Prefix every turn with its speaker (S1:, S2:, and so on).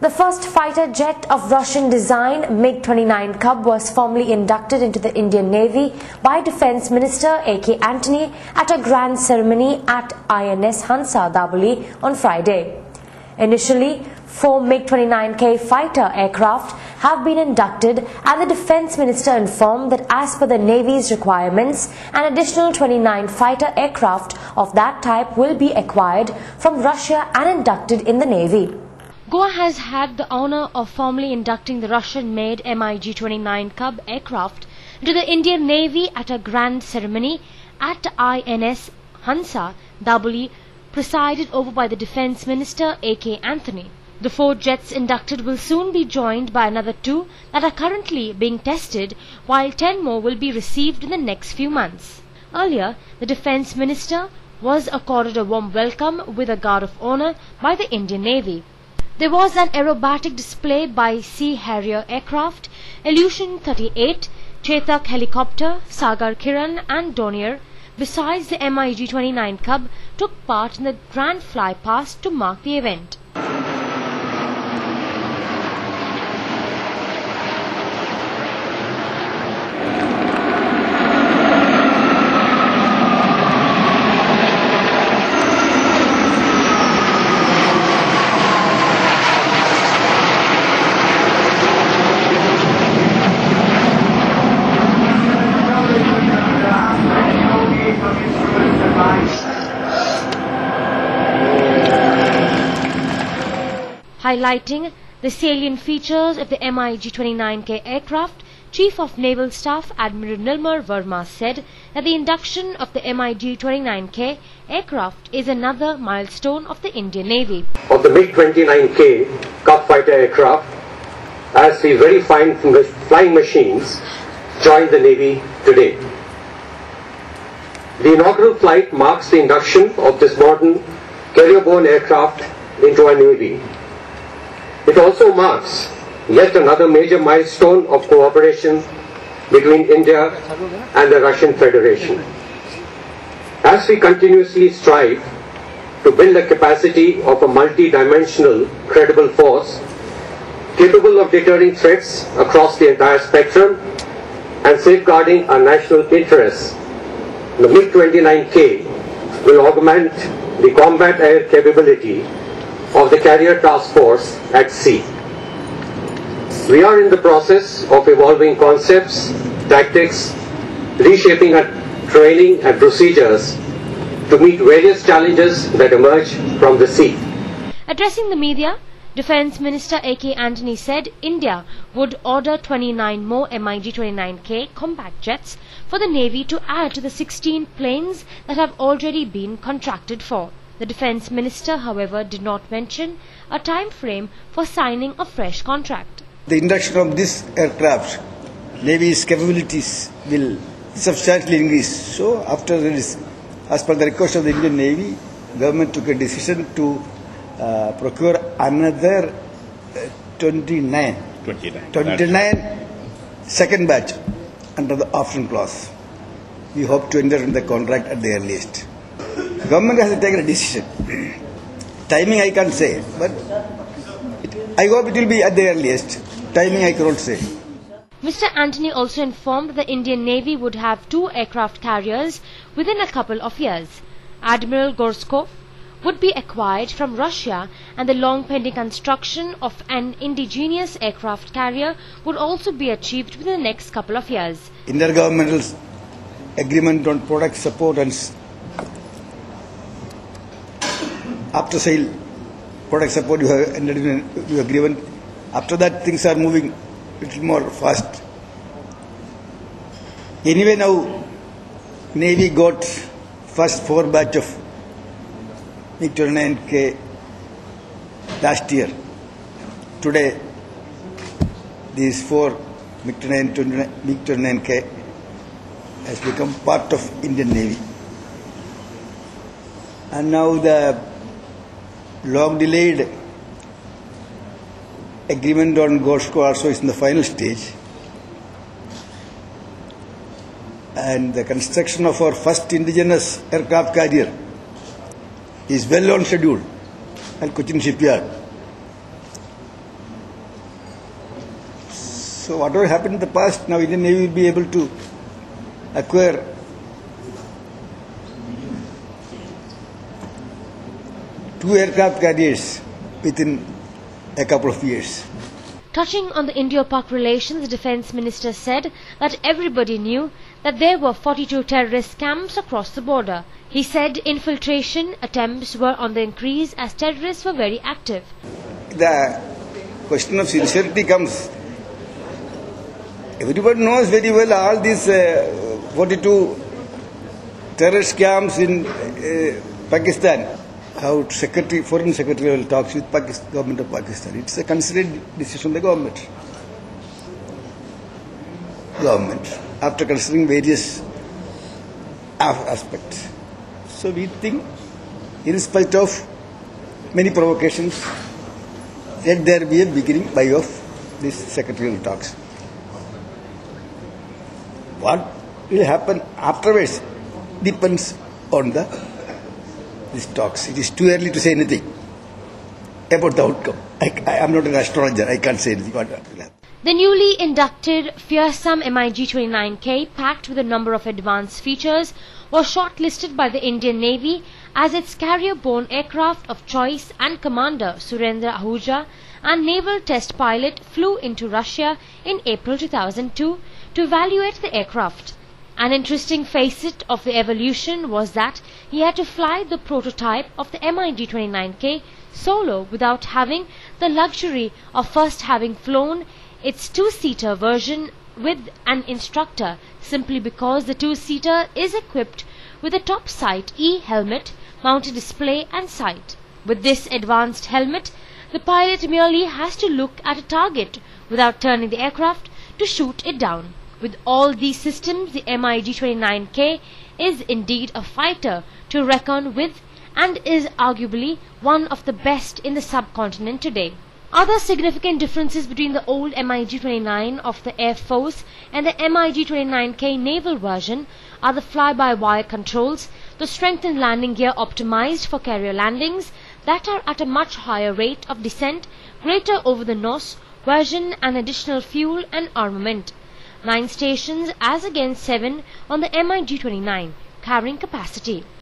S1: The first fighter jet of Russian design, MiG-29 Cub, was formally inducted into the Indian Navy by Defence Minister A.K. Antony at a grand ceremony at INS Hansa, Daboli on Friday. Initially, 4 MiG-29K fighter aircraft have been inducted, and the Defence Minister informed that as per the Navy's requirements, an additional 29 fighter aircraft of that type will be acquired from Russia and inducted in the Navy.
S2: Goa has had the honour of formally inducting the Russian-made MiG-29 Cub aircraft into the Indian Navy at a grand ceremony at INS Hansa, Daboli, presided over by the Defence Minister A.K. Antony. The 4 jets inducted will soon be joined by another 2 that are currently being tested, while 10 more will be received in the next few months. Earlier, the Defence Minister was accorded a warm welcome with a guard of honour by the Indian Navy. There was an aerobatic display by Sea Harrier aircraft, Illusion 38, Chetak helicopter, Sagar Kiran and Donier. Besides, the MiG-29 Cub took part in the grand flypast to mark the event. Highlighting the salient features of the MiG-29K aircraft, Chief of Naval Staff Admiral Nilmar Verma said that the induction of the MiG-29K aircraft is another milestone of the Indian Navy.
S3: Of the MiG-29K Cub fighter aircraft, as the very fine flying machines join the Navy today. The inaugural flight marks the induction of this modern carrier-borne aircraft into our Navy. It also marks yet another major milestone of cooperation between India and the Russian Federation. As we continuously strive to build the capacity of a multi-dimensional, credible force capable of deterring threats across the entire spectrum and safeguarding our national interests, the MiG-29K will augment the combat air capability of the carrier task force at sea. We are in the process of evolving concepts, tactics, reshaping our training and procedures to meet various challenges that emerge from the sea.
S2: Addressing the media, Defence Minister A.K. Antony said India would order 29 more MiG-29K combat jets for the Navy to add to the 16 planes that have already been contracted for. The Defence Minister, however, did not mention a time frame for signing a fresh contract.
S4: The induction of this aircraft, Navy's capabilities will substantially increase. So, after this, as per the request of the Indian Navy, government took a decision to procure another 29 second batch under the option clause. We hope to enter in the contract at the earliest. Government has taken a decision. Timing I can't say, but I hope it will be at the earliest. Timing I cannot say.
S2: Mr. Antony also informed that the Indian Navy would have 2 aircraft carriers within a couple of years. Admiral Gorskov would be acquired from Russia, and the long-pending construction of an indigenous aircraft carrier would also be achieved within the next couple of years.
S4: Intergovernmental agreement on product support and after sale product support you have entered in your agreement. After that things are moving a little more fast. Anyway, now Navy got first 4 batch of MiG-29K last year. Today these 4 MiG-29K has become part of Indian Navy. And now the long delayed agreement on Gorsko also is in the final stage, and the construction of our first indigenous aircraft carrier is well on schedule at Cochin shipyard. So whatever happened in the past, now Indian Navy will be able to acquire two aircraft carriers within a couple of years.
S2: Touching on the India-Pak relations, the Defence Minister said that everybody knew that there were 42 terrorist camps across the border. He said infiltration attempts were on the increase as terrorists were very active.
S4: The question of sincerity comes. Everybody knows very well all these 42 terrorist camps in Pakistan. How Foreign Secretary will talk with government of Pakistan. It's a considered decision of the government. After considering various aspects. So we think, in spite of many provocations, let there be a beginning by of this secretarial talks. What will happen afterwards depends on these talks. It is too early to say anything about the outcome. I am not an astrologer. I can't say anything about what will happen.
S2: The newly inducted fearsome MiG-29K, packed with a number of advanced features, was shortlisted by the Indian Navy as its carrier-borne aircraft of choice, and Commander Surendra Ahuja and naval test pilot flew into Russia in April 2002 to evaluate the aircraft. An interesting facet of the evolution was that he had to fly the prototype of the MiG-29K solo without having the luxury of first having flown its two-seater version with an instructor, simply because the two-seater is equipped with a top sight E helmet, mounted display and sight. With this advanced helmet, the pilot merely has to look at a target without turning the aircraft to shoot it down. With all these systems, the MiG-29K is indeed a fighter to reckon with and is arguably one of the best in the subcontinent today. Other significant differences between the old MiG-29 of the Air Force and the MiG-29K naval version are the fly-by-wire controls, the strengthened landing gear optimized for carrier landings that are at a much higher rate of descent, greater over-the-nose version and additional fuel and armament. 9 stations as against 7 on the MiG-29 carrying capacity.